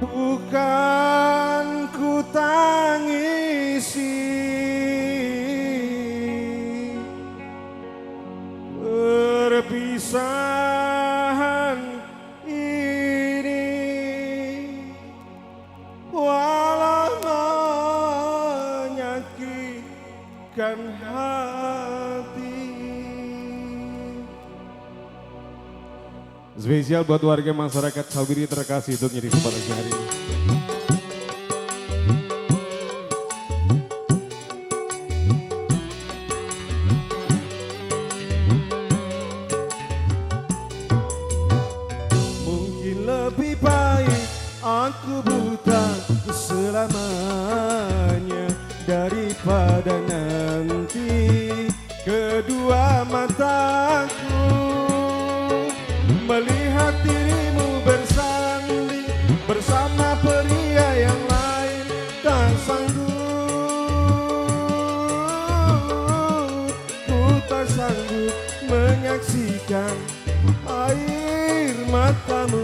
Bukan ku tangisi perpisahan ini, walau menyakitkan hati. Spesial buat warga masyarakat Sabiri terkasih untuk nyeri pada hari ini. Mungkin lebih baik aku buta selamanya daripada nanti kedua mataku melihat dirimu bersanding bersama pria yang lain. Tak sanggup, ku tak sanggup menyaksikan air matamu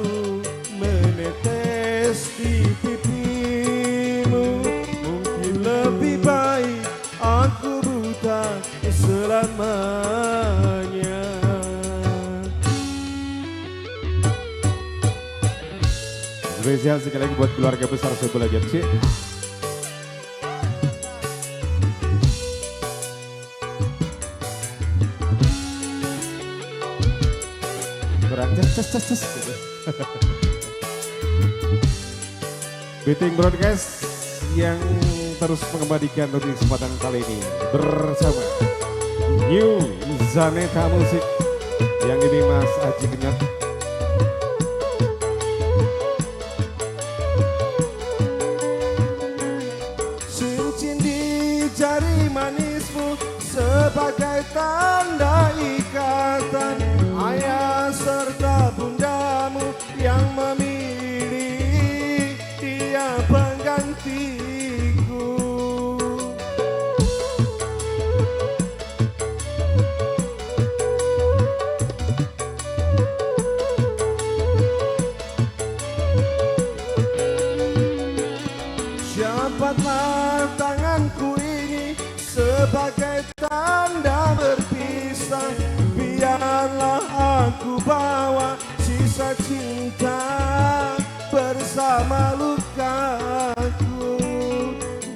menetes di pipimu. Mungkin lebih baik aku buta selamanya. Spesial sekali lagi buat keluarga besar sebelah Jepsi. Kurang ces. Beating Broadcast yang terus mengembalikan untuk kesempatan kali ini bersama New Zaneta Musik yang ini Mas Aji Kenyat. Jari manismu sebagai tanda ikatan ayah serta bundamu yang memilih dia penggantiku. Siapatlah tanganku sebagai tanda berpisah, biarlah aku bawa sisa cinta bersama lukaku.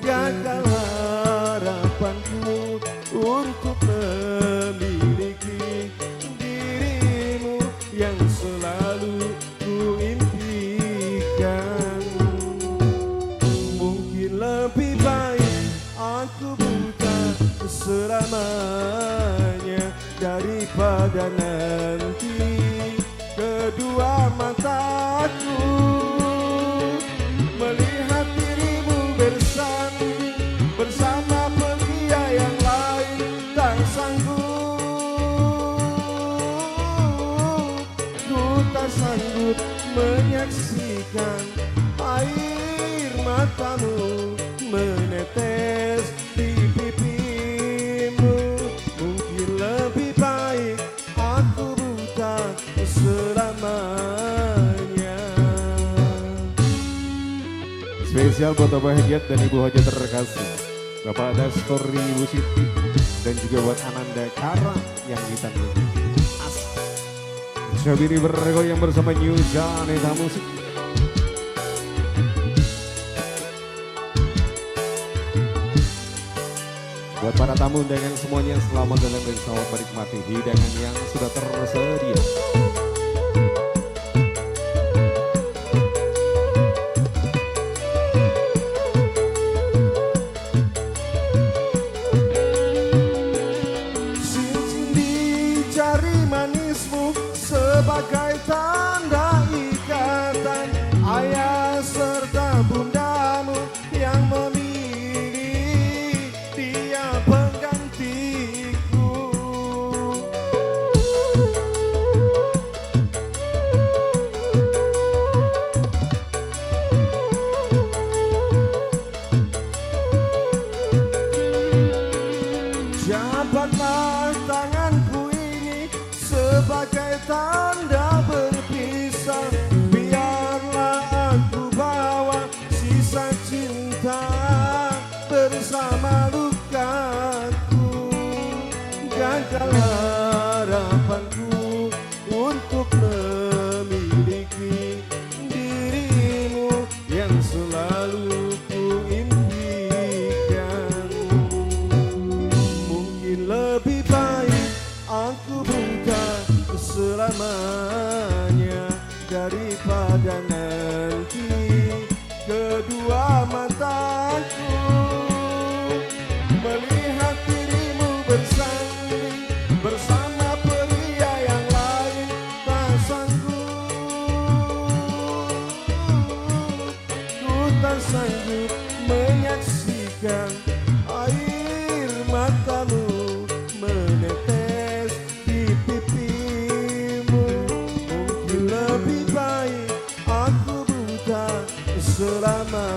Gagal harapanku untuk memiliki dirimu yang selalu ku impikan. Mungkin lebih baik aku selamanya daripada nanti kedua mataku melihat dirimu bersanding bersama pria yang lain. Tak sanggup, ku tak sanggup menyaksikan air matamu menetes di pipimu. Mungkin lebih baik aku buta selamanya. Spesial buat Abah Hajat dan Ibu Hajat terkasih, Bapak Dastori Ibu Siti, dan juga buat Ananda Kara yang ditanggung. Sabiri bergoyang bersama New Zaneta Musik. Buat para tamu undangan semuanya, selamat datang dan selamat menikmati hidangan yang sudah tersedia. Cincin di jari manismu sebagai tanda ikatan ayah serta bundamu yang memilih dia penggantiku. daripada nanti kedua mataku melihat dirimu bersanding bersama pria yang lain. Tak sanggup, ku tak sanggup menyaksikan air matamu menetes di pipimu. Mungkin lebih baik aku buta selama